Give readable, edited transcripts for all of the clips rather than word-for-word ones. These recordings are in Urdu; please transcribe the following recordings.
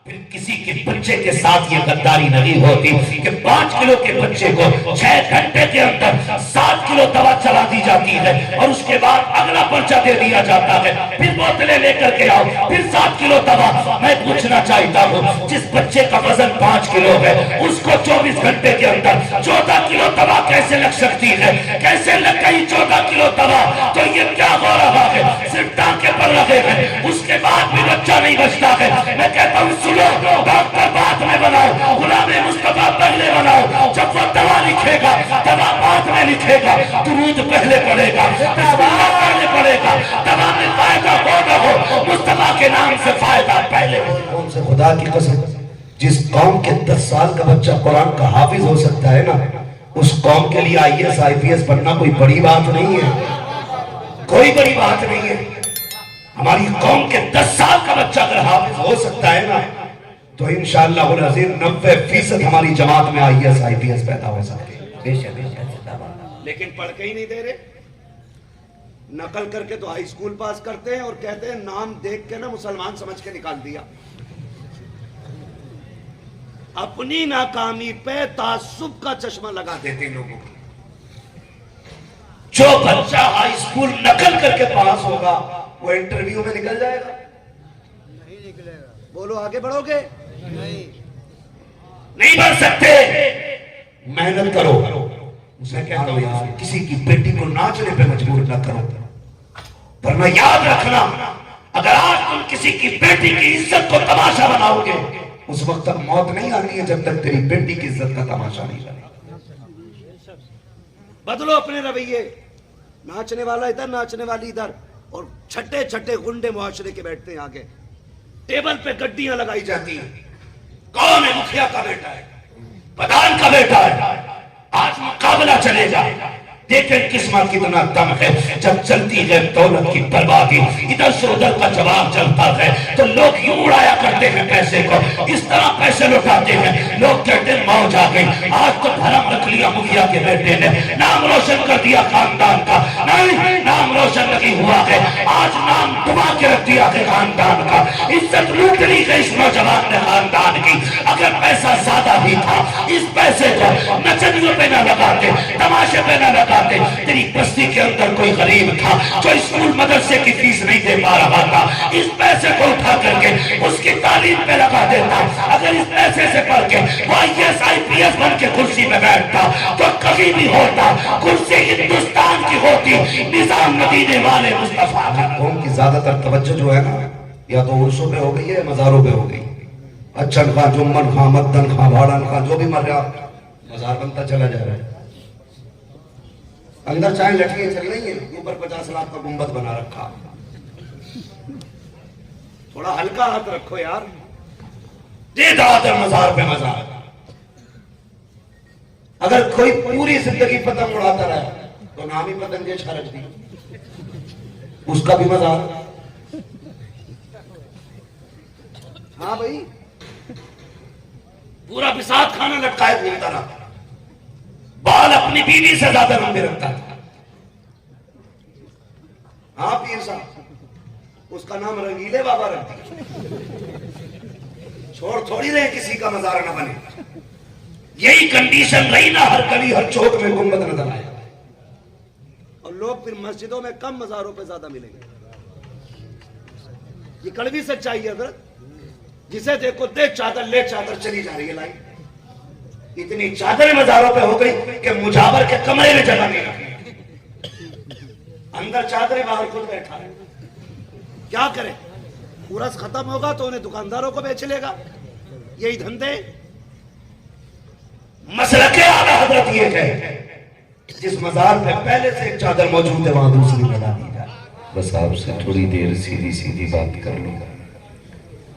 پھر کسی کے بچے کے ساتھ یہ غداری نہیں ہوتی کہ 5 کلو کے بچے کو 6 گھنٹے کے اندر 7 کلو دوا چلا دی جاتی ہے اور اس کے بعد اگلا پرچہ دے دیا جاتا ہے، پھر بوتلیں لے کر کے آؤ، پھر 7 کلو دوا۔ میں پوچھنا چاہتا ہوں جس بچے کا وزن 5 کلو ہے اس کو 24 گھنٹے کے اندر 14 کلو دوا کیسے لگ سکتی ہے؟ کیسے لگ گئی 14 کلو دوا؟ تو یہ کیا ہو رہا ہے؟ صرف ٹانکے پر لگے ہیں، اس کے بعد بھی بچہ نہیں بچتا ہے۔ میں کہتا ہوں سنو، ڈاکٹر بعد میں بناؤ، غلام مصطفیٰ پہلے بناؤ۔ جب وہ دوا لکھے گا، دوا بعد میں لکھے گا، درود پہلے پڑے گا، بسم اللہ پہلے پڑے گا، دوا میں فائدہ ہو نہ ہو، مصطفیٰ کے نام سے فائدہ پہلے ہو۔ کون سے خدا کی قسم، جس قوم کے 10 سال کا بچہ قرآن کا حافظ ہو سکتا ہے نا، اس قوم کے لیے IAS IPS بننا کوئی بڑی بات نہیں ہے، کوئی بڑی بات نہیں ہے۔ ہماری قوم کے 10 سال کا بچہ اگر حافظ ہو سکتا ہے نا تو انشاءاللہ العظیم 90% ہماری جماعت میں IAS IPS پیدا ہو سکتے ہیں۔ بے شک لیکن پڑھ کے ہی نہیں دے رہے، نقل کر کے تو ہائی اسکول پاس کرتے ہیں اور کہتے ہیں نام دیکھ کے نا مسلمان سمجھ کے نکال دیا۔ اپنی ناکامی پہ تعصب کا چشمہ لگا دیتے لوگوں کو۔ جو بچہ ہائی اسکول نقل کر کے پاس ہوگا وہ انٹرویو میں نکل جائے گا؟ نہیں نکلے گا۔ بولو آگے بڑھو گے؟ نہیں بڑھ سکتے۔ محنت کرو۔ میں کہتا ہوں یار کسی کی بیٹی کو ناچنے پہ مجبور نہ کرو، ورنہ یاد رکھنا اگر آج تم کسی کی بیٹی کی عزت کو تماشا بناؤ گے اس وقت تک موت نہیں آنی ہے جب تک تیری بیٹی کی عزت کا تماشا نہیں بنے۔ بدلو اپنے رویے، ناچنے والا ادھر ناچنے والی ادھر، اور چھٹے چھٹے گنڈے معاشرے کے بیٹھتے ہیں آگے، ٹیبل پہ گڈیاں لگائی جاتی ہیں۔ کون ہے؟ مکھیا کا بیٹا ہے، پردھان کا بیٹا ہے۔ آج مقابلہ چلے گا، دیکھیں قسمت کتنا دم ہے جب چلتی ہے دولت کی بربادی، ادھر سے ادھر کا جواب چلتا ہے تو لوگ یوں اڑایا کرتے ہیں پیسے کو، اس طرح پیسے لٹاتے ہیں، لوگ کہتے ہیں موج آ گئی۔ آج تو بھرم رکھ لیا مکھیا کے بیٹے نے، نام روشن کر دیا خاندان کا۔ نہیں، نام روشن نہیں ہوا ہے، آج نام دبا کے رکھ دیا ہے خاندان کا، عزت لوٹ لی گئی اس نوجوان نے خاندان کی۔ اگر پیسہ زیادہ بھی تھا اس پیسے کو نچنیوں پہ نہ لگاتے، تماشے پہ نہ لگاتے۔ تیری بستی کے اندر کوئی غریب تھا جو اسکول مدرسے کی فیس نہیں دے پا رہا تھا، اس پیسے کو اٹھا کر کے اس کی تعلیم پہ لگا دیتا۔ اگر اس پیسے سے پڑھ کے وہ IAS IPS بن کے کرسی میں بیٹھتا تو کبھی بھی ہوتا، کرسی ہندوستان کی ہوتی، نظام مدینے والے مصطفیٰ کا۔ قوم کی زیادہ تر توجہ جو ہے نا یا تو عرصوں پہ ہو گئی ہے، مزاروں پہ ہو گئی۔ اچھن خان، جمن خان، مدن خان، بھاڑن خان، جو بھی مر رہا مزار بنتا چلا جا رہا ہے۔ اندر چاہیں لٹکیاں چل رہی ہیں، اوپر 50 لاکھ کا گنبد بنا رکھا۔ تھوڑا ہلکا ہاتھ رکھو یار۔ دے دادر مزار پہ مزار۔ اگر کوئی پوری زندگی پتنگ اڑاتا رہا تو نام ہی پتنگ چھڑک دی، اس کا بھی مزار۔ ہاں بھائی، پورا بساط کھانا لٹکائے گھومتا رہا، بال اپنی بیوی سے زیادہ لمبے رکھتا تھا۔ ہاں پیر صاحب، اس کا نام رنگیلے بابا رکھ دیا۔ چھوڑ تھوڑی رہے کسی کا مزار نہ بنے۔ یہی کنڈیشن رہی نا، ہر گلی ہر چوک میں گنبد نظر آیا۔ اور لوگ پھر مسجدوں میں کم مزاروں پہ زیادہ ملیں گے۔ یہ کڑوی سچائی ہے حضرت، جسے دیکھو دے چادر لے چادر چلی جا رہی ہے لائی۔ اتنی چادریں مزاروں پہ ہو گئی کہ مجاور کے کمرے میں جگہ نہیں رکھی، اندر چادریں باہر خود بیٹھا ہے۔ کیا کرے؟ پورس ختم ہوگا تو انہیں دکانداروں کو بیچ لے گا، یہی دھندے۔ مسلک اعلیٰ حضرت یہ ہے جس مزار پہ پہلے سے ایک چادر موجود ہے وہاں دوسری لگا دی جائے۔ بس آپ سے تھوڑی دیر سیدھی سیدھی بات کر لوں۔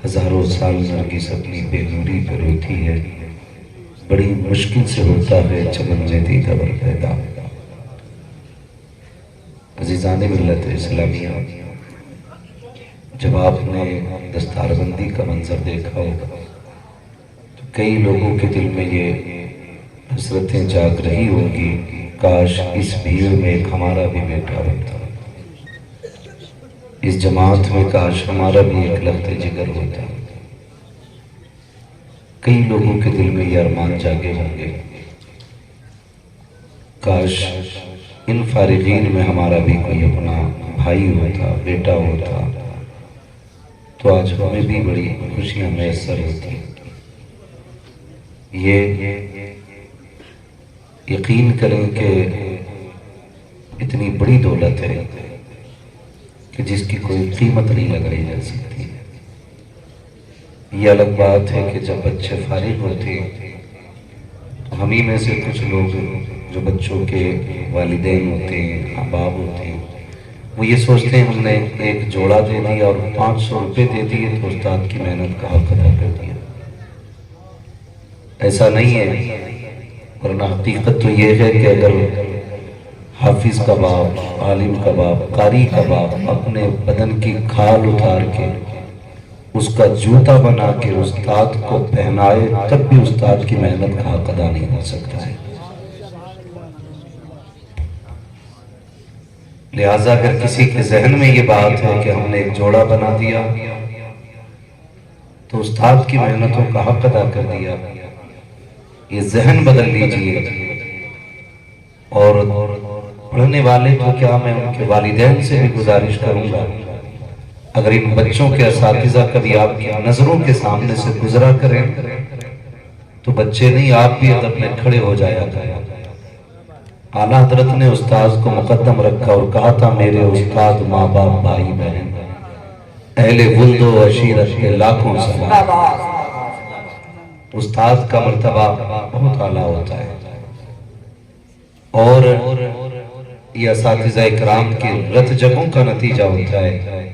ہزاروں سال نرگس اپنی بے نوری پہ روتی ہے، بڑی مشکل سے ہوتا ہے چمن میں دیدہ پیدا۔ عزیزان ملت اسلامیہ، جب آپ نے دستار بندی کا منظر دیکھا ہوگا تو کئی لوگوں کے دل میں یہ حسرتیں جاگ رہی ہوں گی، کاش اس بھیڑ میں ایک ہمارا بھی بیٹا ہوتا، اس جماعت میں کاش ہمارا بھی ایک لخت جگر ہوتا۔ کئی لوگوں کے دل میں یہ ارمان جاگے ہوں گے، کاش ان فارغین میں ہمارا بھی کوئی اپنا بھائی ہوتا، بیٹا ہوتا، تو آج ہمیں بھی بڑی خوشیاں میسر ہوتی۔ یہ یقین کریں کہ اتنی بڑی دولت ہے کہ جس کی کوئی قیمت نہیں لگائی جا سکتی۔ یہ الگ بات ہے کہ جب بچے فارغ ہوتے تو ہم ہی میں سے کچھ لوگ جو بچوں کے والدین ہوتے ہیں، احباب ہوتے ہیں، وہ یہ سوچتے ہیں ہم نے ایک جوڑا دے دیا اور 500 روپے دے دیے تو استاد کی محنت کا حق ادا کر دیا۔ ایسا نہیں ہے، ورنہ حقیقت تو یہ ہے کہ اگر حافظ کا باپ، عالم کا باپ، قاری کا باپ اپنے بدن کی کھال اتار کے اس کا جوتا بنا کے استاد کو پہنائے تب بھی استاد کی محنت کا حق ادا نہیں ہو سکتا ہے۔ لہٰذا اگر کسی کے ذہن میں یہ بات ہے کہ ہم نے ایک جوڑا بنا دیا تو استاد کی محنتوں کا حق ادا کر دیا، یہ ذہن بدل لیجئے۔ اور پڑھنے والے تو کیا، میں ان کے والدین سے بھی گزارش کروں گا، اگر ان بچوں کے اساتذہ کبھی آپ کی نظروں کے سامنے سے گزرا کریں تو بچے نہیں، آپ بھی ادب میں کھڑے ہو جایا کریں۔ اعلیٰ حضرت نے استاذ کو مقدم رکھا اور کہا تھا میرے استاد، ماں باپ، بھائی بہن، اہل ولد و عشیرت کے لاکھوں سلام۔ استاد کا مرتبہ بہت اعلیٰ ہوتا ہے، اور یہ اساتذہ اکرام کے رت جگہوں کا نتیجہ ہوتا ہے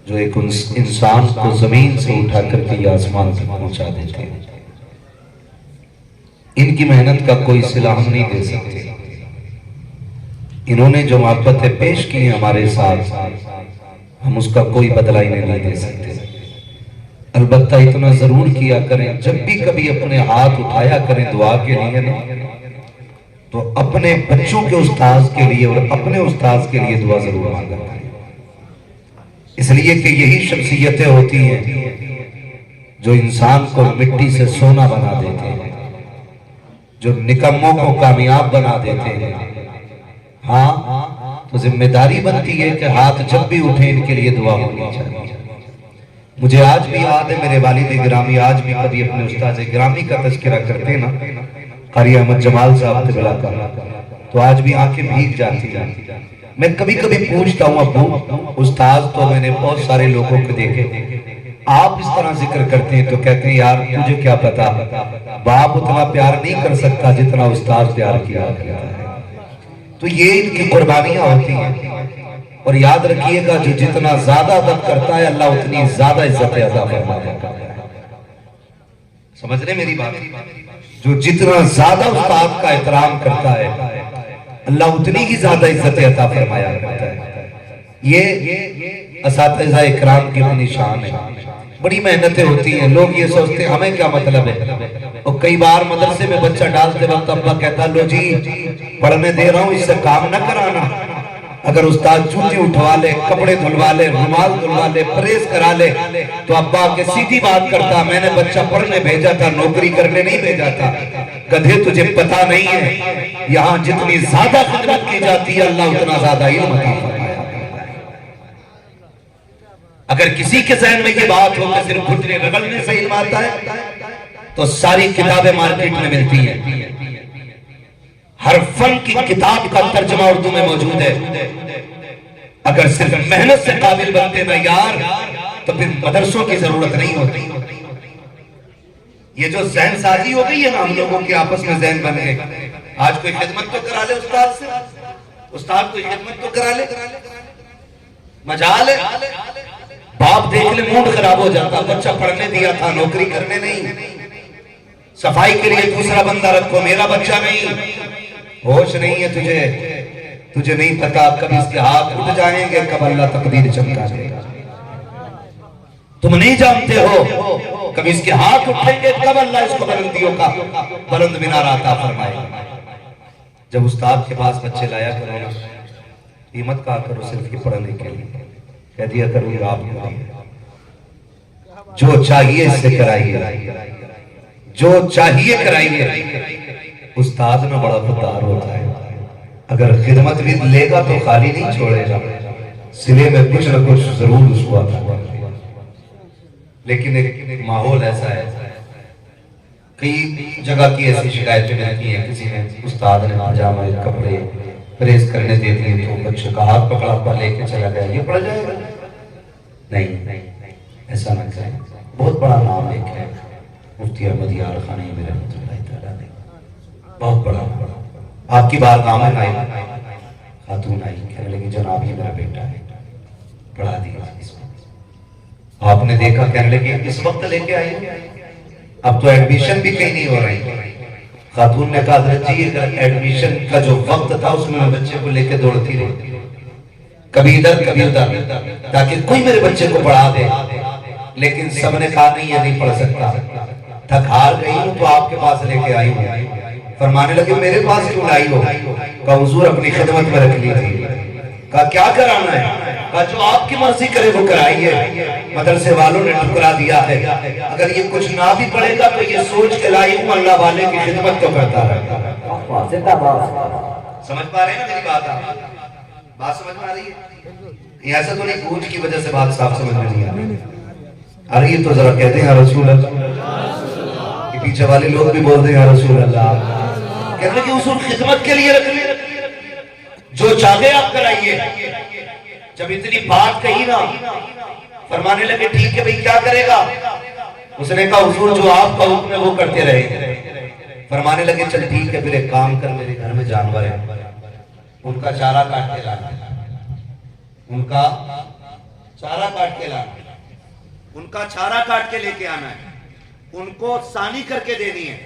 جو ایک انسان کو زمین سے اٹھا کر کے یہ آسمان تک پہنچا دیتے ہیں۔ ان کی محنت کا کوئی صلہ ہم نہیں دے سکتے۔ انہوں نے جو محبتیں پیش کی ہیں ہمارے ساتھ، ہم اس کا کوئی بدلہ انہیں نہیں دے سکتے۔ البتہ اتنا ضرور کیا کریں، جب بھی کبھی اپنے ہاتھ اٹھایا کریں دعا کے لیے نا، تو اپنے بچوں کے استاذ کے لیے اور اپنے استاذ کے لیے دعا ضرور مانگا کریں، اس لیے کہ یہی شخصیتیں ہوتی ہیں جو انسان کو مٹی سے سونا بنا دیتے ہیں، جو نکموں کو کامیاب بنا دیتے ہیں۔ ہاں تو ذمہ داری بنتی ہے کہ ہاتھ جب بھی اٹھیں ان کے لیے دعا ہونی چاہیے۔ مجھے آج بھی یاد ہے، میرے والد گرامی آج بھی کبھی اپنے استاد گرامی کا تذکرہ کرتے نا، قاری احمد جمال صاحب تبلا کا، تو آج بھی آنکھیں بھیگ جاتی ہیں۔ میں کبھی کبھی پوچھتا ہوں ابو، استاد تو میں نے بہت سارے لوگوں کو دیکھے، آپ اس طرح ذکر کرتے ہیں تو کہتے ہیں یار تجھے کیا پتا، باپ اتنا پیار نہیں کر سکتا جتنا استاد پیار کیا کرتا ہے۔ تو یہ ان کی قربانیاں ہوتی ہیں، اور یاد رکھیے گا جو جتنا زیادہ ادب کرتا ہے اللہ اتنی زیادہ عزت عطا فرماتا ہے۔ سمجھ رہے میری بات؟ جو جتنا زیادہ استاد کا احترام کرتا ہے اللہ اتنی ہی زیادہ عزت عطا فرمایا کرتا ہے۔ یہ اساتذہ اکرام کی اپنی شان ہے، بڑی محنتیں ہوتی ہیں۔ لوگ یہ سوچتے ہیں ہمیں کیا مطلب ہے، اور کئی بار مدرسے میں بچہ ڈالتے وقت ابا کہتا لو جی پڑھنے دے رہا ہوں، اس سے کام نہ کرانا۔ اگر استاد جوتی اٹھوا لے، کپڑے دھلوا لے، رومال دھلوا لے، پریس کرا لے تو ابا کے سیدھی بات کرتا میں نے بچہ پڑھنے بھیجا تھا، نوکری کرنے نہیں بھیجا تھا۔ گدھے تجھے پتا نہیں ہے یہاں جتنی زیادہ خدمت کی جاتی ہے اللہ اتنا زیادہ علم عطا فرمایا۔ اگر کسی کے ذہن میں یہ بات ہو کہ صرف گھٹنے رگڑنے سے علم آتا ہے تو ساری کتابیں مارکیٹ میں ملتی ہیں، ہر فن کی کتاب کا ترجمہ اردو میں موجود ہے۔ اگر صرف محنت سے قابل بنتے نا یار تو پھر مدرسوں کی ضرورت نہیں ہوتی۔ یہ جو ذہن سازی ہو گئی ہے نا ہم لوگوں کے آپس میں ذہن بن گئے، آج کوئی خدمت تو کرا لے استاد سے، استاد کوئی خدمت تو کرا لے، مجال ہے۔ باپ دیکھ لے موڈ خراب ہو جاتا، بچہ پڑھنے دیا تھا نوکری کرنے نہیں، صفائی کے لیے دوسرا بندہ رکھو، میرا بچہ نہیں۔ ہوش نہیں ہے تجھے نہیں پتا کبھی اس کے ہاتھ اٹھ جائیں گے، کب اللہ تقدیر چمکا دے گا۔ تم نہیں جانتے ہو کبھی اس کے ہاتھ اٹھیں گے کب اللہ اس کو بلندیوں کا بلند مینار عطا فرمائے گا۔ جب استاد کے پاس بچے لایا کرو نا، یہ مت کہا کرو صرف یہ پڑھنے کے لیے، کہہ دیا کرو یہ آپ کو جو چاہیے اس سے کرائیے۔ جو چاہیے کرائیے. استاد میں بڑا خوددار ہوتا ہے. اگر خدمت بھی لے گا تو خالی نہیں چھوڑے گا, سلے میں کچھ نہ کچھ ضرور اس کو آتا ہے. لیکن ایک ماحول ایسا ہے, کئی جگہ کی ایسی شکایتیں ملتی ہیں, کسی نے استاد نے پاجامہ کپڑے پریس کرنے دے دیے تو بچے کا ہاتھ پکڑا لے کے چلا گیا, یہ پڑ جائے گا. نہیں, ایسا نہ کریں. بہت بڑا نام ایک ہے مفتی احمد یار خان میرے رحمۃ اللہ تعالیٰ نے, بہت بڑا. آپ کی بات نام ہے, خاتون آئی کہنے لگی جناب یہ میرا بیٹا ہے, پڑھا دیا. آپ نے دیکھا, کہنے لگی اس وقت لے کے آئی, اب تو ایڈمیشن بھی کہیں نہیں ہو رہی. خاتون نے کہا حضرت جی ایڈمیشن کا جو وقت تھا اس میں بچے کو لے کے دوڑتی رہی, کبھی ادھر کبھی ادھر, تاکہ کوئی میرے بچے کو پڑھا دے. لیکن سب نے کہا نہیں یہ نہیں پڑھ سکتا, تھک ہار گئی ہوں تو آپ کے پاس لے کے آئی ہوں. فرمانے لگے میرے پاس کیوں لائی ہو؟ کہا حضور اپنی خدمت میں رکھ لی تھی. کہا کیا کرانا ہے؟ کہا جو آپ کی مرضی کرے وہ کرائیے. مدرسے والوں نے ٹھکرا دیا ہے, اگر یہ کچھ نہ بھی پڑھے گا تو یہ سوچ کے لائی ہوں اللہ والے کی خدمت تو کرتا رہتا ہے. سمجھ پا رہے ہیں نا میری بات؟ آپ بات سمجھ پا رہی ہے؟ ایسا تو نہیں گونج کی وجہ سے بات صاف سمجھ میں نہیں آ رہی. ارے یہ تو ذرا کہتے ہیں یا رسول اللہ, یہ پیچھے والے لوگ بھی بولتے ہیں یا رسول اللہ. کہتے ہیں کہ اصول خدمت کے لیے رکھ لیے, جو چاہے آپ کرائیے. جب اتنی بات کہی نا, فرمانے لگے ٹھیک ہے بھئی کیا کرے گا؟ اس نے کہا حضور جو آپ کا حکم ہے وہ کرتے رہے. فرمانے لگے چل ٹھیک ہے, پھر ایک کام کر, میرے گھر میں جانور ہے, ان کا چارہ کاٹ کے لانا, ان کا چارہ کاٹ کے لانا, ان کا چارہ کاٹ کے لے کے آنا ہے, ان کو سانی کر کے دینی ہے,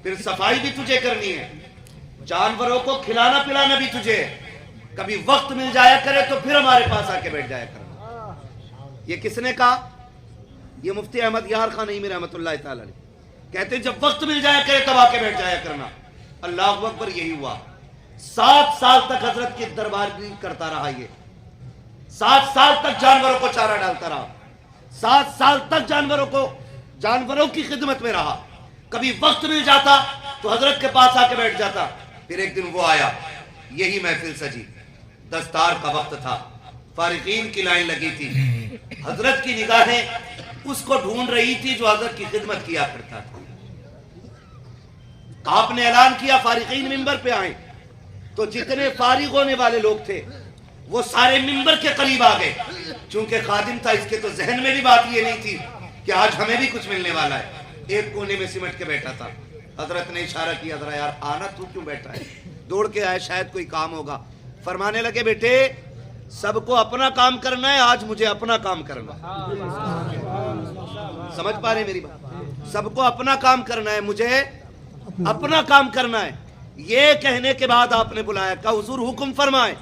پھر صفائی بھی تجھے کرنی ہے, جانوروں کو کھلانا پلانا بھی تجھے ہے. کبھی وقت مل جایا کرے تو پھر ہمارے پاس آ کے بیٹھ جایا کرنا. یہ کس نے کہا؟ یہ مفتی احمد یار خان نعیمی رحمۃ اللہ تعالیٰ نے کہتے ہیں جب وقت مل جایا کرے تب آ کے بیٹھ جایا کرنا. اللہ اکبر. یہی ہوا. 7 سال تک حضرت کی دربار بھی کرتا رہا. یہ 7 سال تک جانوروں کو چارہ ڈالتا رہا, 7 سال تک جانوروں کی خدمت میں رہا. کبھی وقت مل جاتا تو حضرت کے پاس آ کے بیٹھ جاتا. پھر ایک دن وہ آیا, یہی محفل سجی, دستار کا وقت تھا, فارغین کی لائن لگی تھی, حضرت کی نگاہیں اس کو ڈھونڈ رہی تھی جو حضرت کی خدمت کیا کرتا تھا. آپ نے اعلان کیا فارغین ممبر پہ آئیں, تو جتنے فارغ ہونے والے لوگ تھے وہ سارے ممبر کے قریب آ گئے. چونکہ خادم تھا, اس کے تو ذہن میں بھی بات یہ نہیں تھی کہ آج ہمیں بھی کچھ ملنے والا ہے. ایک کونے میں سمٹ کے بیٹھا تھا. حضرت نے اشارہ کیا, ذرا یار آنا, تو کیوں بیٹھا ہے؟ دوڑ کے آئے, شاید کوئی کام ہوگا. فرمانے لگے بیٹے سب کو اپنا کام کرنا ہے, آج مجھے اپنا کام کرنا ہے. سمجھ پا رہے میری بات؟ سب کو اپنا کام کرنا ہے, مجھے اپنا کام کرنا ہے. یہ کہنے کے بعد آپ نے بلایا, کہا حضور حکم فرمائے.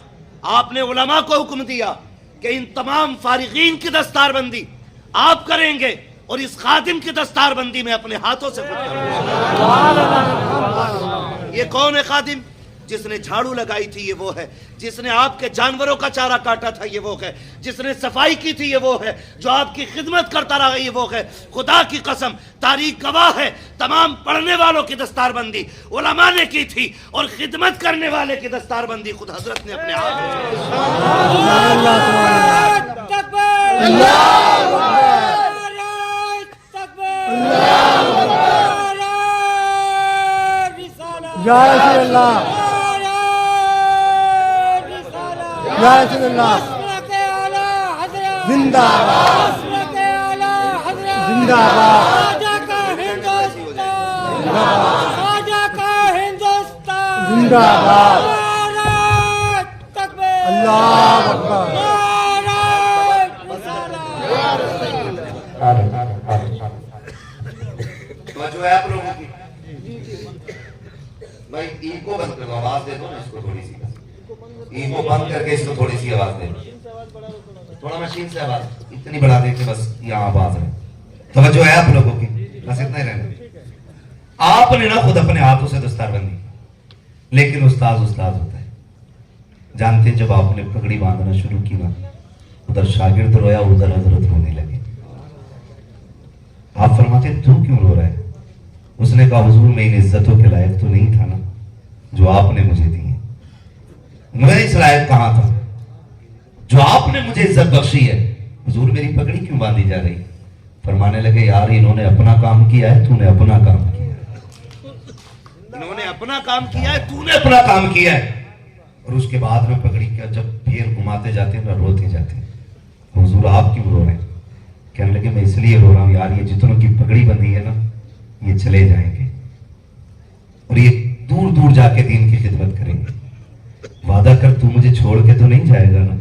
آپ نے علماء کو حکم دیا کہ ان تمام فارغین کی دستار بندی آپ کریں گے, اور اس خادم کی دستار بندی میں اپنے ہاتھوں سے خود کروں گا. یہ کون ہے خادم؟ جس نے جھاڑو لگائی تھی یہ وہ ہے, جس نے آپ کے جانوروں کا چارہ کاٹا تھا یہ وہ ہے, جس نے صفائی کی تھی یہ وہ ہے, جو آپ کی خدمت کرتا رہا یہ وہ ہے. خدا کی قسم تاریخ گواہ ہے, تمام پڑھنے والوں کی دستار بندی علماء نے کی تھی, اور خدمت کرنے والے کی دستار بندی خود حضرت نے اپنے ہاتھ یا رسول اللہ, یا رسول اللہ, زندہ باد, زندہ باد, زندہ باد, اللہ اکبر. جو ہے آپ لوگوں کی بھائی ایگو بند کرو, آواز دے دو نا اس کو, تھوڑی سی ایگو بند کر کے اس کو تھوڑی سی آواز دے دو, تھوڑا مشین سے آواز اتنی بڑھا دے کہ بس یہاں آواز ہے. توجہ ہے آپ لوگوں کی, بس اتنا ہی رہنا. آپ نے نا خود اپنے ہاتھوں سے دستار بندی, لیکن استاد ہوتا ہے. جانتے جب آپ نے پگڑی باندھنا شروع کی نا, ادھر شاگرد رویا, ادھر حضرت رونے لگے. آپ فرماتے تو کیوں رو رہا ہے؟ اس نے کہا حضور میں ان عزتوں کے لائق تو نہیں تھا نا جو آپ نے مجھے دی ہیں، میں اس لائق کہاں تھا جو آپ نے مجھے عزت بخشی ہے، حضور میری پگڑی کیوں باندھی جا رہی؟ فرمانے لگے یار انہوں نے اپنا کام کیا ہے، تو نے اپنا کام کیا ہے، انہوں نے اپنا کام کیا ہے، تو نے اپنا کام کیا ہے۔ اور اس کے بعد میں پگڑی کا جب پھیر گھماتے جاتے ہیں میں روتے جاتے ہیں، حضور آپ کیوں رو رہے ہیں؟ کہنے لگے میں اس لیے رو رہا ہوں یار یہ جتنوں کی پگڑی بندھی ہے نا یہ چلے جائیں گے اور یہ دور دور جا کے دین کی خدمت کریں گے، وعدہ کر تو مجھے چھوڑ کے تو نہیں جائے گا نا،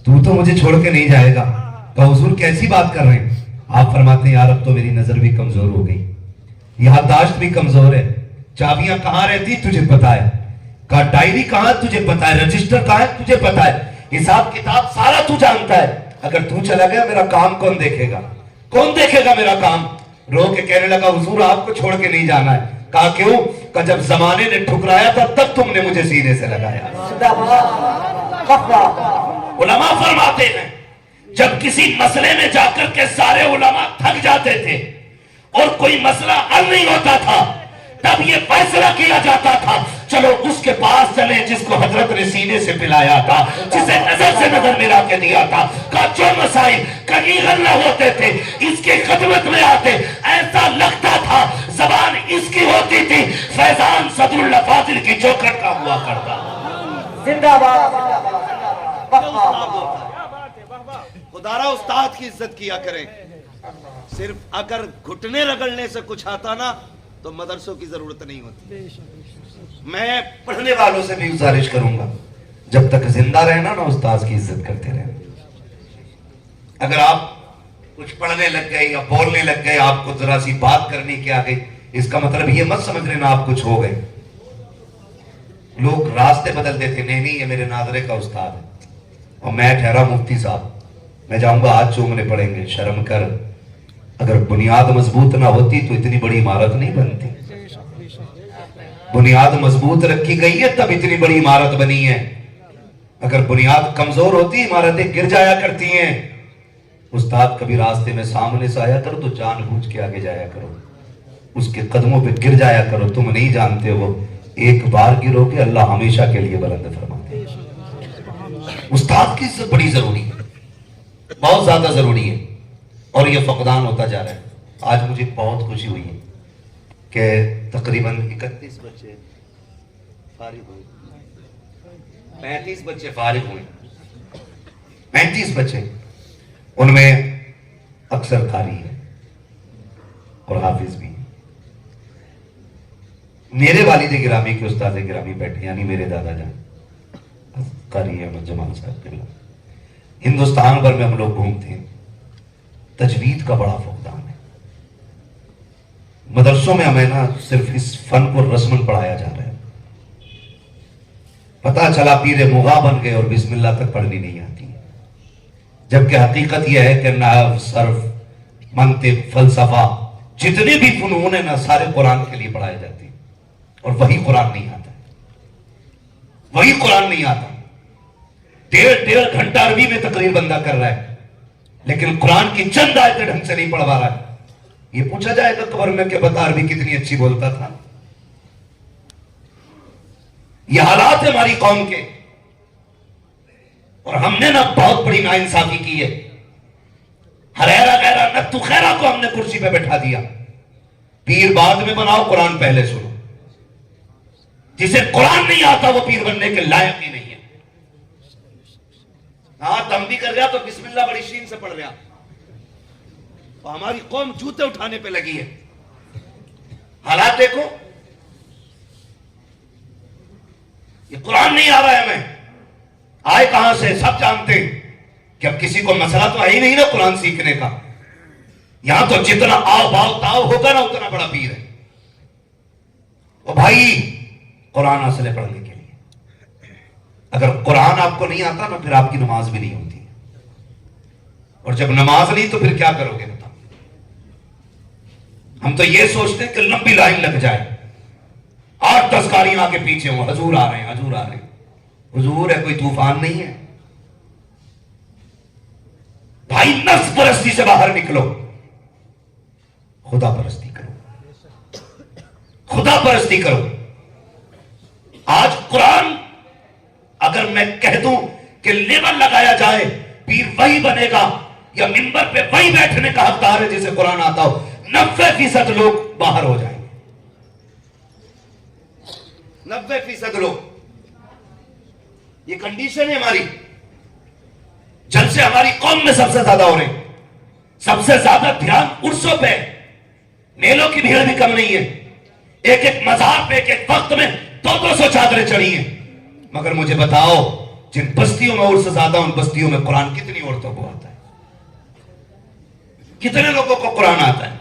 تو مجھے چھوڑ کے نہیں جائے گا۔ کہا حضور کیسی بات کر رہے ہیں؟ آپ فرماتے ہیں یار اب تو میری نظر بھی کمزور ہو گئی، یادداشت بھی کمزور ہے، چابیاں کہاں رہتی تجھے پتا ہے، کہا ڈائری کہاں تجھے پتا ہے، رجسٹر کہاں ہے تجھے پتا ہے، حساب کتاب سارا تو جانتا ہے، اگر تو چلا گیا میرا کام کون دیکھے گا؟ کون دیکھے گا میرا کام؟ رو کے کہنے لگا حضور آپ کو چھوڑ کے نہیں جانا ہے۔ کہا کیوں؟ کہ جب زمانے نے ٹھکرایا تھا تب تم نے مجھے سینے سے لگایا۔ علماء فرماتے ہیں جب کسی مسئلے میں جا کر کے سارے علماء تھک جاتے تھے اور کوئی مسئلہ حل نہیں ہوتا تھا تب یہ فیصلہ کیا جاتا تھا چلو اس کے پاس چلیں جس کو حضرت نے سینے سے پلایا تھا، جسے نظر سے نظر ملا کے دیا تھا۔ کہا جو مسائل کہیں حل نہ ہوتے تھے اس کی خدمت میں آتے، ایسا لگتا تھا زبان اس کی ہوتی تھی، فیضان صدر اللہ فاضل کی چوکھٹ کا ہوا کرتا۔ خدارہ استاد کی عزت کیا کریں، صرف اگر گھٹنے رگڑنے سے کچھ آتا نا تو مدرسوں کی ضرورت نہیں ہوتی۔ میں پڑھنے والوں سے بھی گزارش کروں گا جب تک زندہ رہنا نا استاذ کی عزت کرتے رہنا۔ اگر آپ کچھ پڑھنے لگ گئے یا بولنے لگ گئے، آپ کو ذرا سی بات کرنے کی آ گئی، اس کا مطلب یہ مت سمجھ لینا آپ کچھ ہو گئے۔ لوگ راستے بدل دیتے، نہیں یہ میرے ناظرے کا استاد ہے اور میں ٹھہرا مفتی صاحب، میں جاؤں گا ہاتھ چومنے پڑیں گے، شرم کر، اگر بنیاد مضبوط نہ ہوتی تو اتنی بڑی عمارت نہیں بنتی، بنیاد مضبوط رکھی گئی ہے تب اتنی بڑی عمارت بنی ہے، اگر بنیاد کمزور ہوتی عمارتیں گر جایا کرتی ہیں۔ استاد کبھی راستے میں سامنے سے آیا کرو تو جان بوجھ کے آگے جایا کرو، اس کے قدموں پہ گر جایا کرو، تم نہیں جانتے وہ ایک بار گرو گے اللہ ہمیشہ کے لیے بلند فرماتے ہیں۔ استاد کی عزت بڑی ضروری ہے، بہت زیادہ ضروری ہے، اور یہ فقدان ہوتا جا رہا ہے۔ آج مجھے بہت خوشی ہوئی ہے کہ تقریباً 31 بچے فارغ ہوئے، 35 بچے فارغ ہوئے، 35 بچے، ان میں اکثر قاری ہیں اور حافظ بھی ہیں۔ میرے والد گرامی کے استاد گرامی بیٹھے، یعنی میرے دادا جان قاری احمد جمال صاحب قبلہ۔ ہندوستان بھر میں ہم لوگ گھومتے ہیں، تجوید کا بڑا فقدان ہے۔ مدرسوں میں ہمیں نا صرف اس فن کو رسمن پڑھایا جا رہا ہے، پتہ چلا پیر مغا بن گئے اور بسم اللہ تک پڑھنی نہیں آتی، جبکہ حقیقت یہ ہے کہ نحو، صرف، منطق، فلسفہ، جتنے بھی فنون ہیں نا سارے قرآن کے لیے پڑھائے جاتے ہیں، اور وہی قرآن نہیں آتا، وہی قرآن نہیں آتا۔ 1.5 گھنٹہ عربی میں تقریر بندہ کر رہا ہے لیکن قرآن کی چند آیتیں ڈھنگ سے نہیں پڑھوا رہا ہے۔ یہ پوچھا جائے گا قبر میں کہ بتا عربی کتنی اچھی بولتا تھا؟ یہ حالات ہے ہماری قوم کے، اور ہم نے نا بہت بڑی ناانصافی کی ہے۔ ہریرا غیرہ نتو خیرہ کو ہم نے کرسی پہ بٹھا دیا، پیر بعد میں بناؤ قرآن پہلے سنو۔ جسے قرآن نہیں آتا وہ پیر بننے کے لائق ہی نہیں ہے۔ ہاں تم بھی کر رہا تو بسم اللہ بڑی شین سے پڑھ رہا، اور ہماری قوم جوتے اٹھانے پہ لگی ہے۔ حالات دیکھو، یہ قرآن نہیں آ رہا ہے ہمیں، آئے کہاں سے سب جانتے ہیں کہ اب کسی کو مسئلہ تو ہے ہی نہیں نا قرآن سیکھنے کا، یہاں تو جتنا آؤ باؤ تاؤ ہوگا نا اتنا بڑا پیر ہے۔ اور بھائی قرآن اصل ہے پڑھنے کے لیے، اگر قرآن آپ کو نہیں آتا نا پھر آپ کی نماز بھی نہیں ہوتی، اور جب نماز نہیں تو پھر کیا کرو گے بتاؤ؟ ہم تو یہ سوچتے ہیں کہ لمبی لائن لگ جائے، 8-10 گاڑیاں آگے پیچھے ہوں، حضور آ رہے ہیں، حضور آ رہے ہیں۔ حضور ہے کوئی طوفان نہیں ہے بھائی، نفس پرستی سے باہر نکلو، خدا پرستی کرو۔ خدا پرستی کرو. آج قرآن اگر میں کہہ دوں کہ لیبل لگایا جائے پیر وہی بنے گا یا منبر پہ وہی بیٹھنے کا حقدار ہے جسے قرآن آتا ہو, 90% لوگ باہر ہو جائیں گے. 90% لوگ. یہ کنڈیشن ہے ہماری. جلسے ہماری قوم میں سب سے زیادہ ہو رہے ہیں, سب سے زیادہ دھیان عرسوں پہ, میلوں کی بھیڑ بھی کم نہیں ہے. ایک ایک مزار پہ ایک ایک وقت میں 200 چادریں چڑھی ہیں. مگر مجھے بتاؤ جن بستیوں میں عرس زیادہ, ان بستیوں میں قرآن کتنی عورتوں کو آتا ہے؟ کتنے لوگوں کو قرآن آتا ہے؟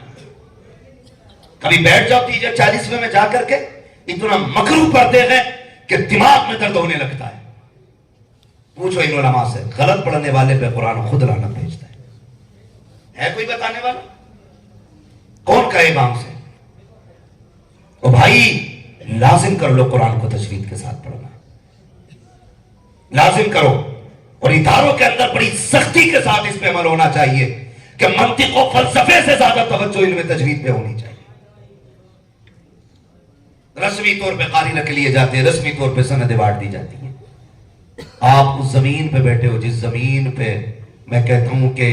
کبھی بیٹھ جاؤ 40ویں میں جا کر کے, اتنا مکروہ پڑھتے ہیں کہ دماغ میں درد ہونے لگتا ہے. پوچھو ان علماء سے, غلط پڑھنے والے پہ قرآن خود لعنت بھیجتا ہے کوئی بتانے والا؟ کون کہے گا ہم سے؟ او بھائی لازم کر لو قرآن کو تجوید کے ساتھ پڑھنا, لازم کرو. اور اداروں کے اندر بڑی سختی کے ساتھ اس پہ عمل ہونا چاہیے کہ منطق و فلسفے سے زیادہ توجہ علم تجوید پہ ہونی چاہیے. رسمی طور پہ قاری رکھ لیے جاتے ہیں, رسمی طور پہ سندیں بانٹ دی جاتی ہیں. آپ اس زمین پہ بیٹھے ہو جس زمین پہ میں کہتا ہوں کہ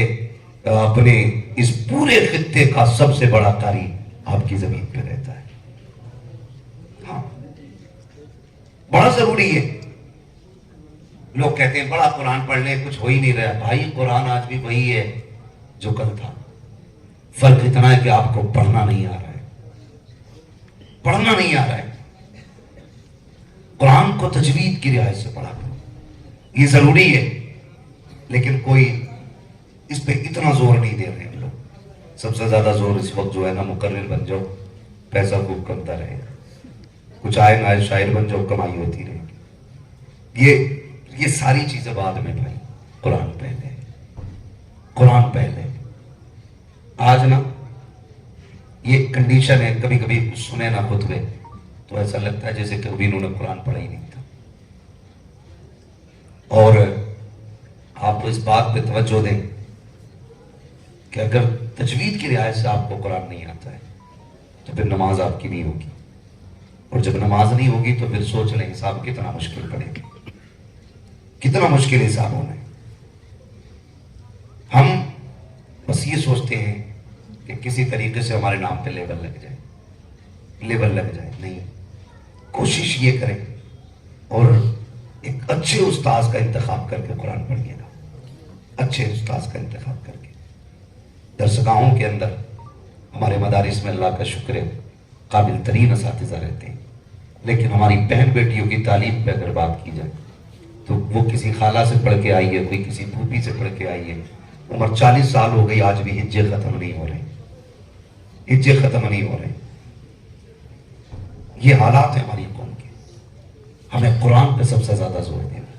اپنے اس پورے خطے کا سب سے بڑا قاری آپ کی زمین پہ رہتا ہے. ہاں بڑا ضروری ہے. لوگ کہتے ہیں بڑا قرآن پڑھنے کچھ ہو ہی نہیں رہا. بھائی قرآن آج بھی وہی ہے جو کل تھا. فرق اتنا ہے کہ آپ کو پڑھنا نہیں آ رہا ہے, پڑھنا نہیں آ رہا ہے. قرآن کو تجوید کی رعایت سے پڑھا کرو, یہ ضروری ہے. لیکن کوئی اس پہ اتنا زور نہیں دے رہے ہیں لوگ. سب سے زیادہ زور اس وقت جو ہے نا, مقرر بن جاؤ, پیسہ خوب کمتا رہے گا, کچھ آئے نہ آئے شاعر بن جاؤ, کمائی ہوتی رہے گی. یہ ساری چیزیں بعد میں بھائی. قرآن پہلے, قرآن پہلے. آج نا یہ کنڈیشن ہے, کبھی کبھی سنے نا خطبے تو ایسا لگتا ہے جیسے کہ کبھی انہوں نے قرآن پڑھا ہی نہیں تھا. اور آپ اس بات پہ توجہ دیں کہ اگر تجوید کی رعایت سے آپ کو قرآن نہیں آتا ہے تو پھر نماز آپ کی نہیں ہوگی, اور جب نماز نہیں ہوگی تو پھر سوچ لیں حساب کتنا مشکل پڑے گا, کتنا مشکل حساب ہونا ہے. ہم بس یہ سوچتے ہیں کہ کسی طریقے سے ہمارے نام پہ لیبل لگ جائے, لیبل لگ جائے. نہیں, کوشش یہ کریں اور ایک اچھے استاذ کا انتخاب کر کے قرآن پڑھیے گا. اچھے استاذ کا انتخاب کر کے. درسگاہوں کے اندر ہمارے مدارس میں اللہ کا شکر ہے قابل ترین اساتذہ رہتے ہیں, لیکن ہماری بہن بیٹیوں کی تعلیم پہ اگر بات کی جائے تو وہ کسی خالہ سے پڑھ کے آئی ہے, کوئی کسی پھوپھی سے پڑھ کے آئی ہے, عمر 40 سال ہو گئی, آج بھی ہجے ختم نہیں ہو رہے, ہجے ختم نہیں ہو رہے. یہ حالات ہیں ہماری قوم کے. ہمیں قرآن پہ سب سے زیادہ زور دینا,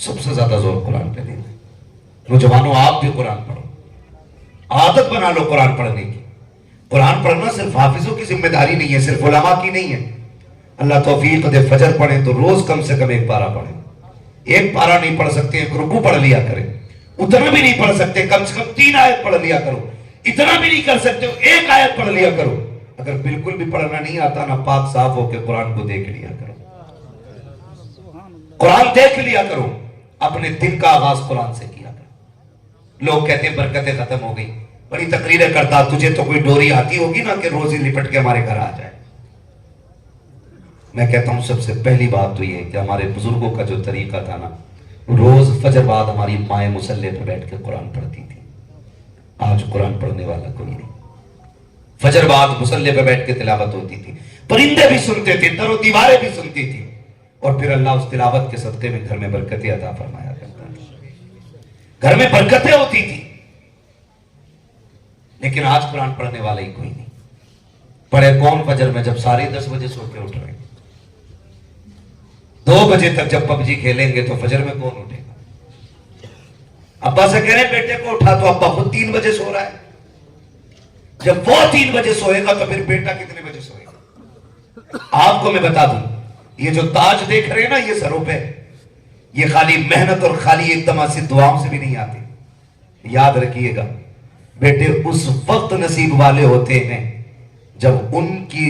سب سے زیادہ زور قرآن پہ دینا. نوجوانوں آپ بھی قرآن پڑھو, عادت بنا لو قرآن پڑھنے کی. قرآن پڑھنا صرف حافظوں کی ذمہ داری نہیں ہے, صرف علماء کی نہیں ہے. اللہ توفیق دے, فجر پڑھیں تو روز کم سے کم 1 پارہ پڑھیں. 1 پارہ نہیں پڑھ سکتے, 1 رکوع پڑھ لیا کریں. اتنا بھی نہیں پڑھ سکتے, کم سے کم 3 آیت پڑھ لیا کرو. اتنا بھی نہیں کر سکتے 1 آیت پڑھ لیا کرو. اگر بالکل بھی پڑھنا نہیں آتا نا, پاک صاف ہو کے قرآن کو دیکھ لیا کرو, قرآن دیکھ لیا کرو. اپنے دن کا آغاز قرآن سے کیا کرو. لوگ کہتے ہیں برکتیں ختم ہو گئی, بڑی تقریریں کرتا, تجھے تو کوئی ڈوری آتی ہوگی نا کہ روزی لپٹ کے ہمارے گھر آ جائے. میں کہتا ہوں سب سے پہلی بات تو یہ کہ ہمارے بزرگوں کا جو طریقہ تھا نا, روز فجر بعد ہماری مائیں مصلی پہ بیٹھ کے قرآن پڑھتی تھی. آج قرآن پڑھنے والا کوئی نہیں. فجر بعد مصلی پہ بیٹھ کے تلاوت ہوتی تھی, پرندے بھی سنتے تھے, در و دیواریں بھی سنتی تھی, اور پھر اللہ اس تلاوت کے صدقے میں گھر میں برکتیں عطا فرمایا کرتا تھا. گھر میں برکتیں ہوتی تھی. لیکن آج قرآن پڑھنے والا ہی کوئی نہیں. پڑھے کون فجر میں جب سارے 10 بجے سو کے اٹھ رہے ہیں. 2 بجے تک جب پب جی کھیلیں گے تو فجر میں کون اٹھے گا؟ ابا سے کہہ رہے بیٹے کو اٹھا تو ابا خود 3 بجے سو رہا ہے. جب وہ 3 بجے سوئے گا تو پھر بیٹا کتنے بجے سوئے گا؟ آپ کو میں بتا دوں, یہ جو تاج دیکھ رہے ہیں نا یہ سروں پہ, یہ خالی محنت اور خالی ایک دم سے دعاؤں سے بھی نہیں آتے. یاد رکھیے گا بیٹے, اس وقت نصیب والے ہوتے ہیں جب ان کی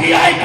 VIP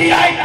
VIP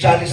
40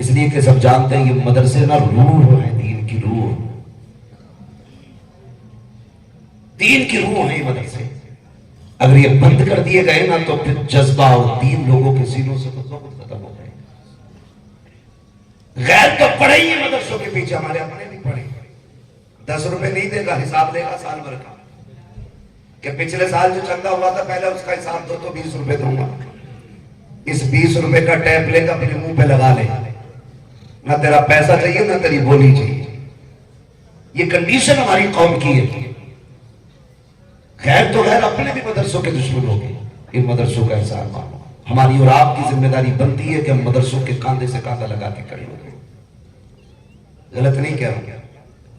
اس لیے کہ سب جانتے ہیں یہ مدرسے نا روح ہے، دین کی روح، دین کی روح ہے یہ مدرسے. اگر یہ بند کر دیے گئے نا تو پھر جذبہ اور دین لوگوں کے سینوں سے خود بخود ختم ہو گئے. غیر تو پڑھے ہی مدرسوں کے پیچھے، ہمارے اپنے بھی پڑھے. 10 روپے نہیں دے گا، حساب دے گا سال بھر کا کہ پچھلے سال جو چندہ ہوا تھا پہلے اس کا حساب دو تو 20 روپے دوں گا. اس 20 روپے کا ٹیپ لے کر اپنے منہ پہ لگا لے. نہ تیرا پیسہ چاہیے نہ تیری بولی چاہیے. یہ کنڈیشن ہماری قوم کی ہے. خیر تو غیر اپنے بھی مدرسوں کے دشمن ہو گئے. ان مدرسوں کا احسان مانو. ہماری اور آپ کی ذمہ داری بنتی ہے کہ ہم مدرسوں کے کاندھے سے کاندھا لگا کے کھڑے ہو گئے. غلط نہیں کہہ رہا ہوں،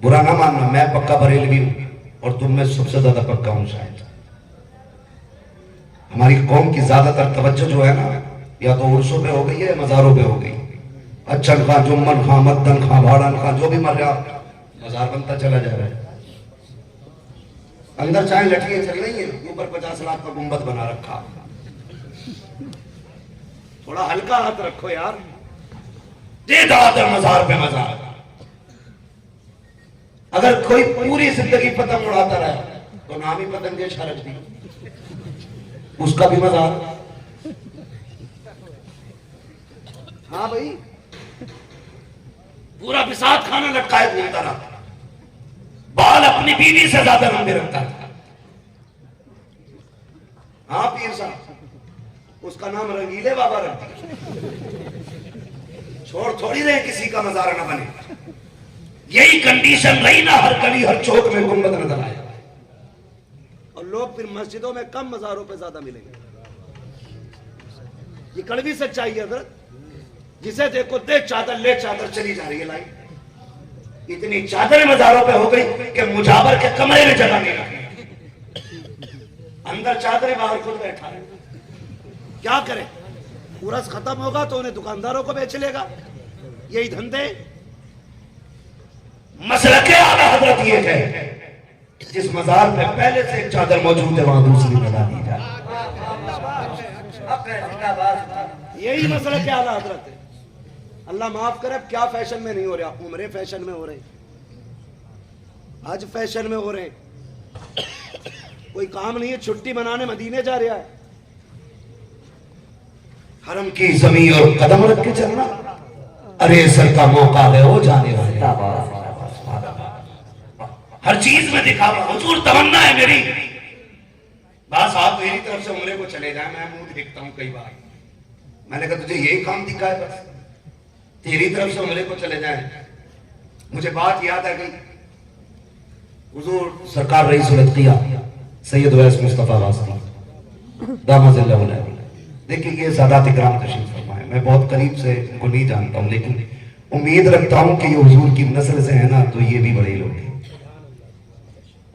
برا نہ ماننا. میں پکا بریلوی ہوں اور تم میں سب سے زیادہ پکا ہوں شاید. ہماری قوم کی زیادہ تر توجہ جو ہے نا یا تو عرصوں پہ ہو گئی ہے، مزاروں پہ ہو گئی. اچھن خان، جمن خان، مدن خان، بھاڑن خان، جو بھی مر رہا مزار بنتا چلا جا رہا ہے. اندر چاہے لٹکیاں چل رہی ہیں، اوپر 50 لاکھ کا گنبد بنا رکھا. تھوڑا ہلکا ہاتھ رکھو یار. دے دادر مزار پہ مزار. اگر کوئی پوری زندگی پتنگ اڑاتا رہا تو نام ہی پتنگ رکھ دی، اس کا بھی مزار. ہاں بھائی، پورا بساط کھانا لٹکائے گھومتا رہا، بال اپنی بیوی سے زیادہ لمبے رکھتا تھا. ہاں پیر صاحب، اس کا نام رنگیلے بابا رکھتا. چھوڑ تھوڑی رہے کسی کا مزار نہ بنے. یہی کنڈیشن رہی نا، ہر گلی ہر چوک میں گنبد نظر آیا. اور لوگ پھر مسجدوں میں کم مزاروں پہ زیادہ ملیں گے. یہ کڑوی سچائی ہے حضرت. جسے دیکھو دے چادر لے چادر چلی جا رہی ہے لائی. اتنی چادریں مزاروں پہ ہو گئی کہ مجاور کے کمرے میں جگہ نہیں رکھی. اندر چادریں باہر خود بیٹھا ہے. کیا کرے؟ عرس ختم ہوگا تو انہیں دکانداروں کو بیچ لے گا. یہی دھندے. مسلک اعلیٰ حضرت یہ ہے جس مزار پہ پہلے سے ایک چادر موجود ہے وہاں دوسری لگا دی جائے. یہی مسلک اعلیٰ حضرت ہے. اللہ معاف کرے، کیا فیشن میں نہیں ہو رہا. عمرے فیشن میں ہو رہے، حج فیشن میں ہو رہے. کوئی کام نہیں ہے، چھٹی منانے مدینے جا رہا ہے. حرم کی زمین اور قدم رکھ کے چلنا. ارے سر کا موقع ہے وہ جانے والے. ہر چیز میں دکھاوا. حضور تمنا ہے میری، بس آپ میری طرف سے عمرے کو چلے جائیں. میں منہ دیکھتا ہوں کئی بار. میں نے کہا تجھے یہی کام دکھا ہے، بس تیری طرف سے عمرے کو چلے جائیں. مجھے بات یاد آ گئی. حضور سرکار رئیس الاتقیاء سید اویس مصطفیٰ واسطی دامت اللہ علیہ. دیکھیں یہ سادات اکرام تشریف فرمائے. میں بہت قریب سے ان کو نہیں جانتا ہوں، لیکن امید رکھتا ہوں کہ یہ حضور کی نسل سے ہے نا تو یہ بھی بڑے لوگ ہیں.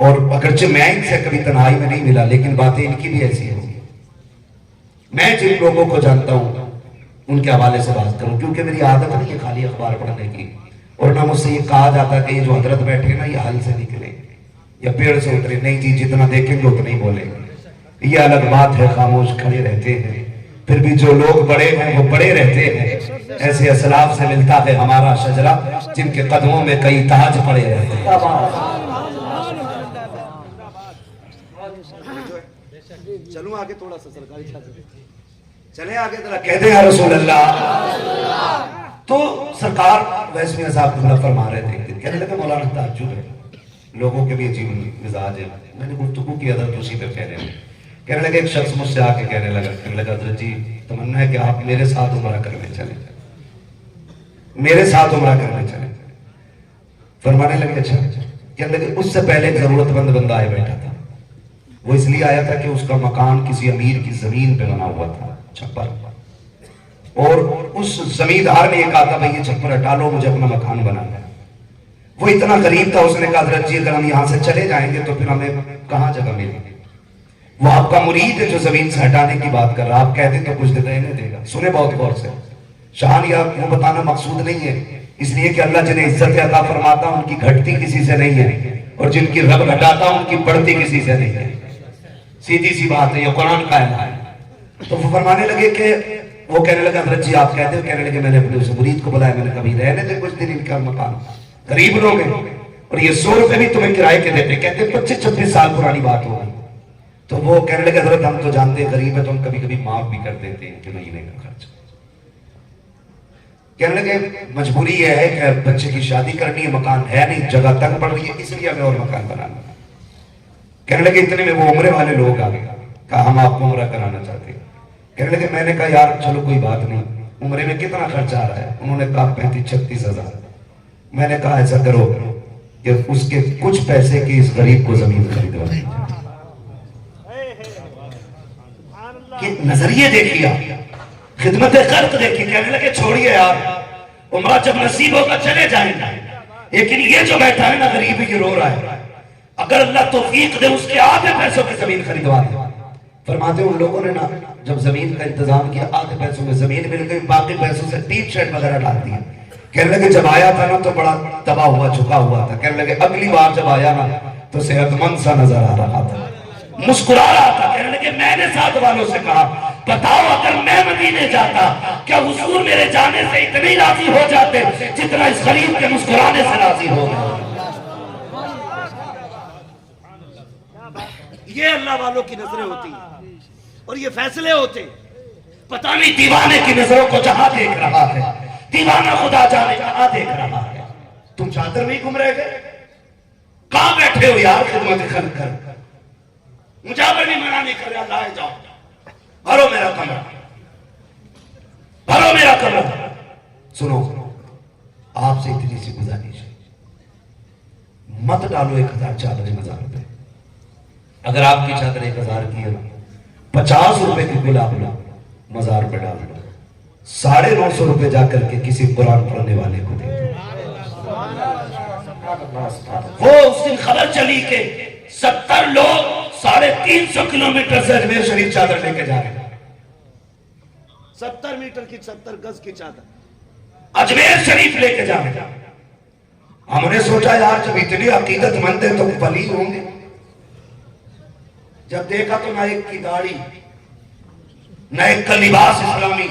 اور اگرچہ میں ان سے کبھی تنہائی میں نہیں ملا لیکن باتیں ان کی بھی ایسی ہیں. میں جن لوگوں کو جانتا ہوں ان کے حوالے سے بات کروں، کیونکہ میری عادت نہیں ہے خالی اخبار پڑھنے کی. اور نہ مجھ سے یہ کہا جاتا کہ یہ جو حضرت بیٹھے نا یہ حل سے نکلے یا پیڑ سے اترے. نہیں جی، جتنا دیکھیں گے اتنا ہی بولیں گے. یہ الگ بات ہے، خاموش کھڑے رہتے ہیں. پھر بھی جو لوگ بڑے ہیں وہ بڑے رہتے ہیں. ایسے اسلاف سے ملتا ہے ہمارا شجرہ جن کے قدموں میں کئی تاج پڑے رہتے ہیں. چلوں آگے تھوڑا سا سرکاری چلیں آگے ذرا کہتے ہیں رسول اللہ. تو سرکار ویسے میں صاحب قبلہ فرما رہے تھے. کہنے لگے مولانا تعجب ہے، لوگوں کے بھی عجیب مزاج ہے. میں نے گفتگو کی حضرت اسی پہ کہہ رہے ہیں. کہنے لگے ایک شخص مجھ سے آ کے کہنے لگا حضرت جی تمنا ہے کہ آپ میرے ساتھ عمرہ کرنے چلیں، میرے ساتھ عمرہ کرنے چلیں. فرمانے لگے اچھا. کہنے لگے اس سے پہلے ایک ضرورت مند بندہ آئے بیٹھا تھا. وہ اس لیے آیا تھا کہ اس کا مکان کسی امیر کی زمین پہ بنا ہوا تھا، چھپر. اور اس زمیندار نے یہ کہا تھا بھئی یہ چھپر ہٹا لو، مجھے اپنا مکان بنانا ہے. وہ اتنا غریب تھا، اس نے کہا حضرت جی اگر ہم یہاں سے چلے جائیں گے تو پھر ہمیں کہاں جگہ ملے گی. وہ آپ کا مرید ہے جو زمین سے ہٹانے کی بات کر رہا. آپ کہہ دیں تو کچھ دن رہنے دے گا. سنیں بہت غور سے. شان یا وہ بتانا مقصود نہیں ہے، اس لیے کہ اللہ جنہیں عزت عطا فرماتا ان کی گھٹتی کسی سے نہیں ہے، اور جن کی رب گھٹاتا ان کی بڑھتی کسی سے نہیں ہے. سیدھی سی بات ہے، یہ قرآن کا ہے. تو وہ فرمانے لگے کہ وہ کہنے لگا حضرت جی آپ کہتے ہو؟ کہنے لگے میں نے اپنے اس مرید کو بلایا، میں نے کبھی رہنے دے کچھ دن ان کا مکان، غریب لوگ ہیں اور یہ 100 روپے بھی تمہیں کرائے کے دیتے، کہتے 25-26 سال پرانی بات ہوگی۔ تو وہ کہنے لگے حضرت ہم تو جانتے ہیں غریب ہے تو ہم کبھی کبھی معاف بھی کر دیتے ہیں ان کے مہینے کا خرچ۔ کہنے لگے مجبوری یہ ہے کہ بچے کی شادی کرنی ہے، مکان ہے نہیں، جگہ تنگ پڑ رہی ہے، اس لیے ہمیں اور مکان بنانا۔ کہنے لگے اتنے میں وہ عمرے والے لوگ آ گئے، کہا ہم آپ کو عمرہ کرانا چاہتے ہیں۔ کہنے لگے میں نے کہا یار چلو کوئی بات نہیں، عمرے میں کتنا خرچہ آ رہا ہے؟ انہوں نے کہا 35-36 ہزار۔ میں نے کہا ایسا کرو کہ اس کے کچھ پیسے کی اس غریب کو زمین خریدوا دیجیے۔ کہ نظریے دیکھیا، خدمت خلق دیکھی۔ کہنے لگے چھوڑیے یار، عمرہ جب نصیب ہوگا چلے جائیں گے، لیکن یہ جو بیٹھا ہے نا غریب یہ رو رہا ہے، اگر اللہ توفیق دے اس کے آدھے پیسوں کی زمین خریدوا دے۔ فرماتے ہیں ان لوگوں نے نا جب زمین کا انتظام کیا، آدھے پیسوں میں زمین مل گئی، باقی پیسوں سے ٹین شیڈ وغیرہ ڈال دیا۔ کہنے لگے جب آیا تھا نا تو بڑا تباہ ہوا چکا ہوا تھا۔ کہنے لگے اگلی بار جب آیا نا تو صحت مند سا نظر آ رہا تھا، مسکرا رہا تھا۔ کہنے لگے میں نے ساتھ والوں سے کہا بتاؤ اگر میں مدینے جاتا کیا حضور میرے جانے سے اتنے راضی ہو جاتے جتنا اس غریب کے مسکرانے سے راضی ہو گئے؟ یہ اللہ والوں کی نظریں ہوتی ہیں اور یہ فیصلے ہوتے ہیں۔ پتہ نہیں دیوانے کی نظروں کو جہاں دیکھ رہا ہے، دیوانہ خدا جانے کہاں دیکھ رہا ہے۔ تم چادر میں ہی گھوم رہے گئے؟ کہاں بیٹھے ہو یار خدمت خلق کر؟ مجاور بھی منع نہیں کر رہا، لائے جاؤ، بھرو میرا کمرہ، بھرو میرا کمرہ۔ سنو آپ سے اتنی سی گزارش ہے، مت ڈالو 1000 چادریں مزار پہ۔ اگر آپ کی چادر 1000 کی ہے 50 روپے کی گلاب لا مزار پہ ڈال دو، 950 روپے جا کر کے کسی قرآن پڑھنے والے کو دے دو۔ وہ اس دن خبر چلی کہ 70 لوگ 350 کلومیٹر سے اجمیر شریف چادر لے کے جا رہے ہیں۔ 70 میٹر کی 70 گز کی چادر اجمیر شریف لے کے جا رہے ہیں۔ ہم نے سوچا یار جب اتنی عقیدت مند ہیں تو ولی ہوں گے، جب دیکھا تو نہ ایک کی داڑھی نہ ایک کا لباس اسلامی،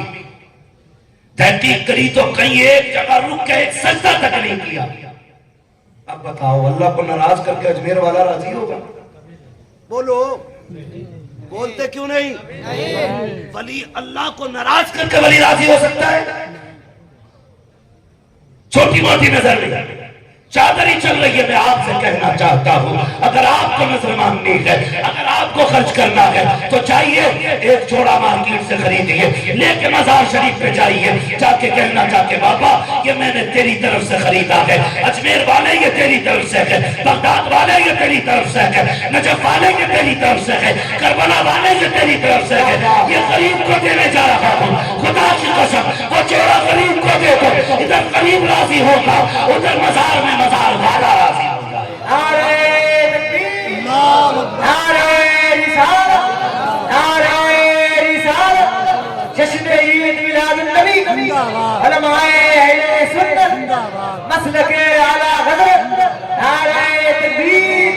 تحقیق کری تو کہیں ایک جگہ رک کے ایک سجدہ تک نہیں کیا۔ اب بتاؤ اللہ کو ناراض کر کے اجمیر والا راضی ہوگا؟ بولو، بولتے کیوں نہیں؟ ولی اللہ کو ناراض کر کے ولی راضی ہو سکتا ہے؟ چھوٹی موٹی نظر نہیں، چادر ہی چل رہی ہے۔ میں آپ سے کہنا چاہتا ہوں اگر آپ کو نظر ماننی ہے، اگر آپ کو خرچ کرنا ہے تو چاہیے ایک جوڑا مارکیٹ سے خریدیے، لے کے مزار شریف پہ جائیے، جا کے کہنا چاہ کے بابا یہ میں نے تیری طرف سے خریدا ہے، اجمیر والے یہ تیری طرف سے ہے، بغداد والے یہ تیری طرف سے ہے، نجف والے یہ تیری طرف سے ہے، کربلا والے یہ تیری طرف سے ہے، یہ غریب کو دینے جا رہا ہوں، خدا کی قسم وہ جوڑا غریب کو دے دو، ادھر غریب راضی ہوگا، ادھر مزار میں مزار والا راضی ہوگا۔ نعرہ تکبیر، نعرہ رسالت، نعرہ رسالت، جشن عید میلاد النبی، علماء اہل سنت، مسلک اعلی حضرت، نعرہ تکبیر،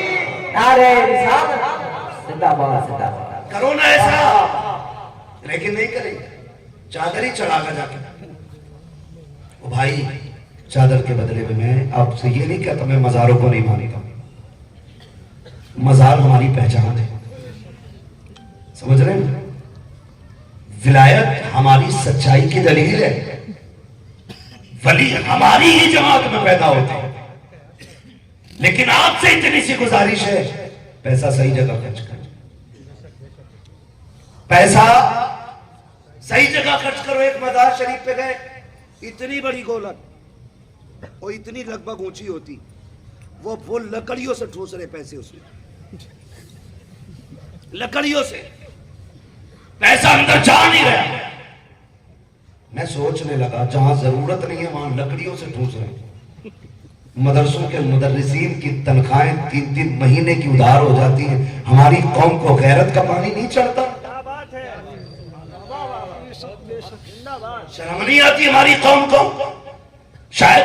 نعرہ رسالت، زندہ باد زندہ باد۔ کرو نا ایسا، لیکن نہیں کریں گے، چادر ہی چڑھا کر جا کے۔ او بھائی چادر کے بدلے میں آپ سے یہ نہیں کہتا میں مزاروں کو نہیں مانتا، مزار ہماری پہچان ہے، سمجھ رہے ہیں؟ ولایت ہماری سچائی کی دلیل ہے، ولی ہماری ہی جماعت میں پیدا ہوتے ہیں۔ لیکن آپ سے اتنی سی گزارش ہے پیسہ صحیح جگہ خرچ کر، پیسہ صحیح جگہ خرچ کرو۔ ایک مزار شریف پہ گئے، اتنی بڑی گولک اور اتنی لگ بھگ اونچی ہوتی، وہ لکڑیوں سے ٹھوس رہے پیسے، اس میں لکڑیوں سے پیسہ اندر جا نہیں رہا۔ میں سوچنے لگا جہاں ضرورت نہیں ہے وہاں لکڑیوں سے ٹھوس رہے ہیں۔ مدرسوں کے مدرسین کی تنخواہیں 3-3 مہینے کی ادھار ہو جاتی ہیں، ہماری قوم کو غیرت کا پانی نہیں چڑھتا؟ شرم نہیں آتی ہماری قوم کو؟ شاید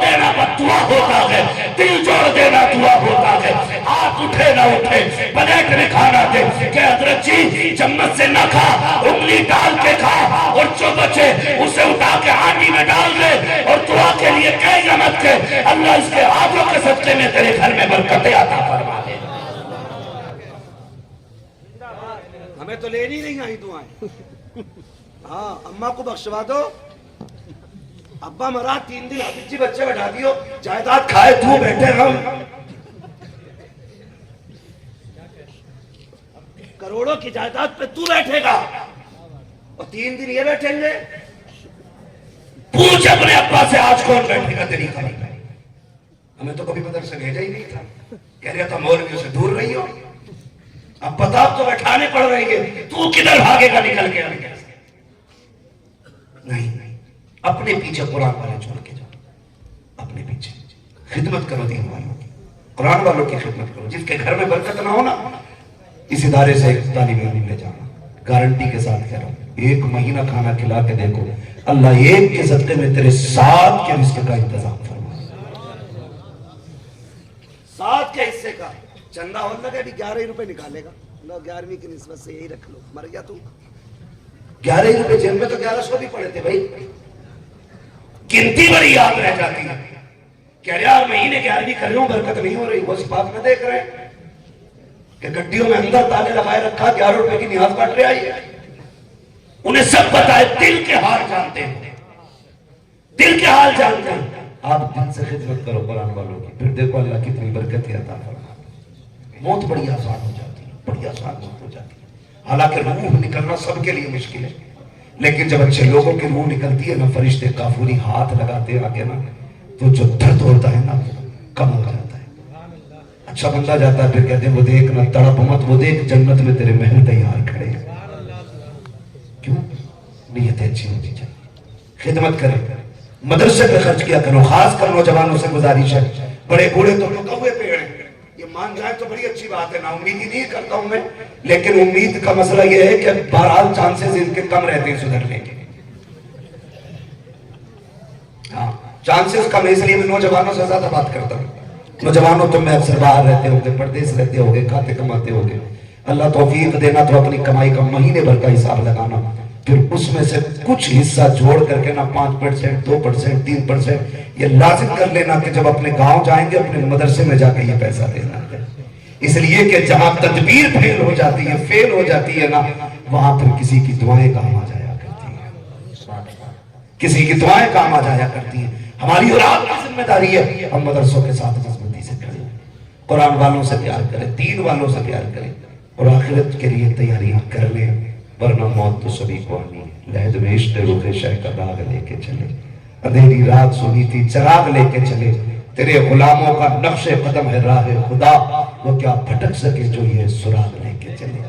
دینا بددعا ہوتا ہے، دل جوڑ دینا دعا ہوتا ہے۔ ہاتھ اٹھے نہ اٹھے، پلیٹ میں کھانا دے کہ حضرت جی چمچ سے نہ کھا، انگلی ڈال کے کھا، اور جو بچے اسے اٹھا کے ہانڈی میں ڈال دے، اور دعا کے لیے کہے گا مت کہ اللہ اس کے ہاتھوں کے صدقے میں تیرے گھر میں برکتیں عطا فرما دے۔ ہمیں تو لینی نہیں آئی دعائیں۔ ہاں اماں کو بخشوا دو، ابا مرا 3 دن حافظ جی بچے بٹھا دیو، جائیداد کھائے تو بیٹھے ہم، کروڑوں کی جائیداد پہ تو بیٹھے گا اور 3 دن یہ بیٹھیں گے۔ پوچھ اپنے ابا سے آج کون بیٹھے گا تیری خبر میں؟ ہمیں تو کبھی مدرسے بھیجا ہی نہیں تھا، کہہ رہا تھا مولویوں سے دور رہی ہو، اب پتا تو بیٹھانے پڑ رہے ہیں، تو کدھر بھاگے گا نکل کے؟ نہیں اپنے پیچھے قرآن والے چھوڑ کے جاؤ، اپنے پیچھے خدمت کرو دین والوں کی، قرآن والوں کی خدمت کرو۔ جس کے گھر میں برکت نہ ہونا، اس ادارے سے ایک طالب علم لے جانا، گارنٹی کے ساتھ کہہ رہا ہوں، 1 مہینہ کھانا کھلا کے دیکھو، اللہ ایک کے صدقے میں تیرے 7 کے رزق کا انتظام فرما۔ 7 کے حصے کا چندہ ہونے لگا بھی 11 روپے نکالے گا، لو 11ویں کی نسبت سے یہی رکھ لو، مر گیا تو 11 روپے جیب میں تو 1100 بھی پڑے تھے بھائی، گنتی بڑی یاد رہ جاتی ہے۔ کہہ رہا یار مہینے 11ویں کر رہا ہوں برکت نہیں ہو رہی، وہ اس بات میں دیکھ رہے ہیں کہ گڈیوں میں اندر تالے لگائے رکھا، 11 روپے کی نیاز بٹ رہے آئی ہے۔ انہیں سب پتا ہے، دل کے حال جانتے ہیں، دل کے حال جانتے ہیں۔ آپ دل سے خدمت کرو قرآن والوں کی، پھر دیکھو اللہ کتنی برکت عطا فرما۔ موت بڑی آسان ہو جاتی ہے، بڑی آسان موت ہو جاتی ہے، حالانکہ روح نکلنا سب کے لیے مشکل ہے، لیکن جب اچھے لوگوں کی روح نکلتی ہے نا، فرشتے کافوری ہاتھ لگاتے ہیں آگے نا، تو جو درد ہوتا ہے نا کم ہو جاتا ہے۔ اچھا بندہ جاتا ہے، پھر کہتے ہیں وہ دیکھ نہ تڑپ مت، وہ دیکھ جنت میں تیرے محل تیار کھڑے ہیں۔ کیوں؟ نیت اچھی ہونی چاہیے، خدمت کریں، مدرسے پہ خرچ کیا کرو، خاص کر نوجوانوں سے گزارش ہے، بڑے بوڑھے تو لکوے پیڑ ہیں، یہ مان جائے تو بڑی اچھی بات ہے، نا امیدی نہیں کرتا ہوں میں، لیکن امید کا مسئلہ یہ ہے کہ بہرحال چانسز ان کے کم رہتے ہیں سدھرنے کے۔ ہاں چانسز کم ہے، اس لیے میں نوجوانوں سے زیادہ بات کرتا ہوں۔ نوجوانوں تم میں اکثر باہر رہتے ہوگے، پردیس رہتے ہوگے، کھاتے کماتے ہوگے، اللہ توفیق دینا تو اپنی کمائی کا مہینے بھر کا حساب لگانا، پھر اس میں سے کچھ حصہ جوڑ کر کے نا 5%، 2%، 3% یہ لازم کر لینا کہ جب اپنے گاؤں جائیں گے اپنے مدرسے میں جا کے یہ پیسہ دینا ہے۔ اس لیے کہ جہاں تدبیر فیل ہو جاتی ہے نا، وہاں پھر کسی کی دعائیں کام آ جایا کرتی ہیں، کسی کی دعائیں کام آ جایا کرتی ہیں۔ ہماری اور آپ کی ذمہ داری ہے ہم مدرسوں کے ساتھ مضبوطی سے کھڑے، قرآن والوں سے پیار کریں، دین والوں سے پیار کریں، اور آخرت کے لیے تیاریاں کر لیں، ورنہ موت تو سبھی کو آنی ہے۔ لہد میں عشق رخ شہ کا داغ لے کے چلے، اندھیری رات سنی تھی چراغ لے کے چلے، تیرے غلاموں کا نقش قدم ہے راہ خدا، وہ کیا بھٹک سکے جو یہ سراغ لے کے چلے۔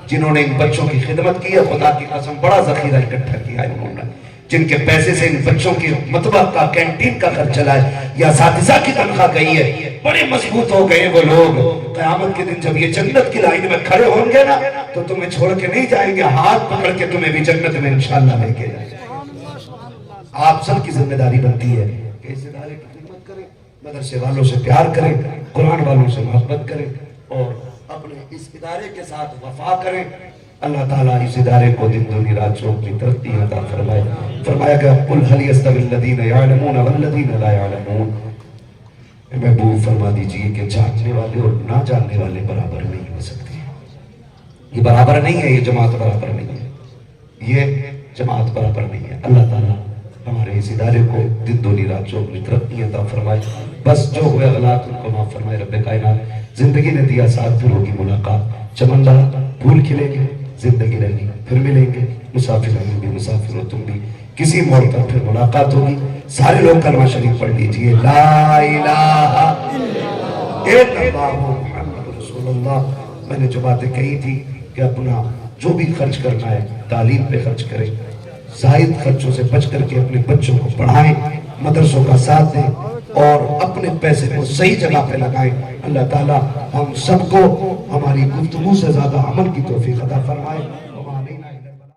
جنہوں نے ان بچوں کی خدمت کی ہے، خدا کی قسم بڑا ذخیرہ اکٹھا کیا ہے انہوں نے، جن کے پیسے سے ان بچوں کی مطبخ کا کینٹین کا خرچ چلا ہے یا اساتذہ کی تنخواہ گئی ہے، بڑے مضبوط ہو گئے وہ لوگ۔ قیامت کے دن جب یہ جنت کی لائن میں کھڑے ہوں گے نا، تو تمہیں چھوڑ کے نہیں جائیں گے، ہاتھ پکڑ کے تمہیں بھی جنت میں انشاءاللہ لے کے جائیں گے۔ آپ سب کی ذمہ داری بنتی ہے کہ اس ادارے کی خدمت کریں، مدرسے والوں سے پیار کریں، قرآن والوں سے محبت کریں، اور اپنے اس ادارے کے ساتھ وفا کریں۔ اللہ تعالیٰ اس ادارے کو دن دنیا رات چوک میں ترقی عطا فرمائے۔ فرمایا کہ قل هل يستوي الذين يعلمون والذين لا يعلمون، محبوب فرما دیجئے کہ جاننے والے اور نہ جاننے والے برابر نہیں ہو سکتے، یہ برابر نہیں ہے، یہ جماعت برابر نہیں ہے، یہ جماعت برابر نہیں ہے۔ اللہ تعالیٰ ہمارے اس ادارے کو دن دنیا رات چوک میں ترقی عطا فرمائے، بس جو ہوئے غلط ان کو معاف فرمائے رب کائنات۔ زندگی نے دیا ساتھ، پھر ہوگی ملاقات، چمندا پھول کھلیں گے، زندگی رہی، پھر ملیں گے، مسافر ہم بھی، مسافر ہو تم بھی، کسی موڑ پر پھر ملاقات ہوگی۔ سارے لوگ کلمہ شریف پڑھ لیجئے، لا الہ الا اللہ محمد رسول اللہ۔ میں نے جو باتیں کہی تھی کہ اپنا جو بھی خرچ کرنا ہے تعلیم پہ خرچ کریں، زائد خرچوں سے بچ کر کے اپنے بچوں کو پڑھائیں، مدرسوں کا ساتھ دیں، اور اپنے پیسے کو صحیح جگہ پہ لگائیں۔ اللہ تعالیٰ ہم سب کو ہماری گفتگو سے زیادہ عمل کی توفیق عطا فرمائے۔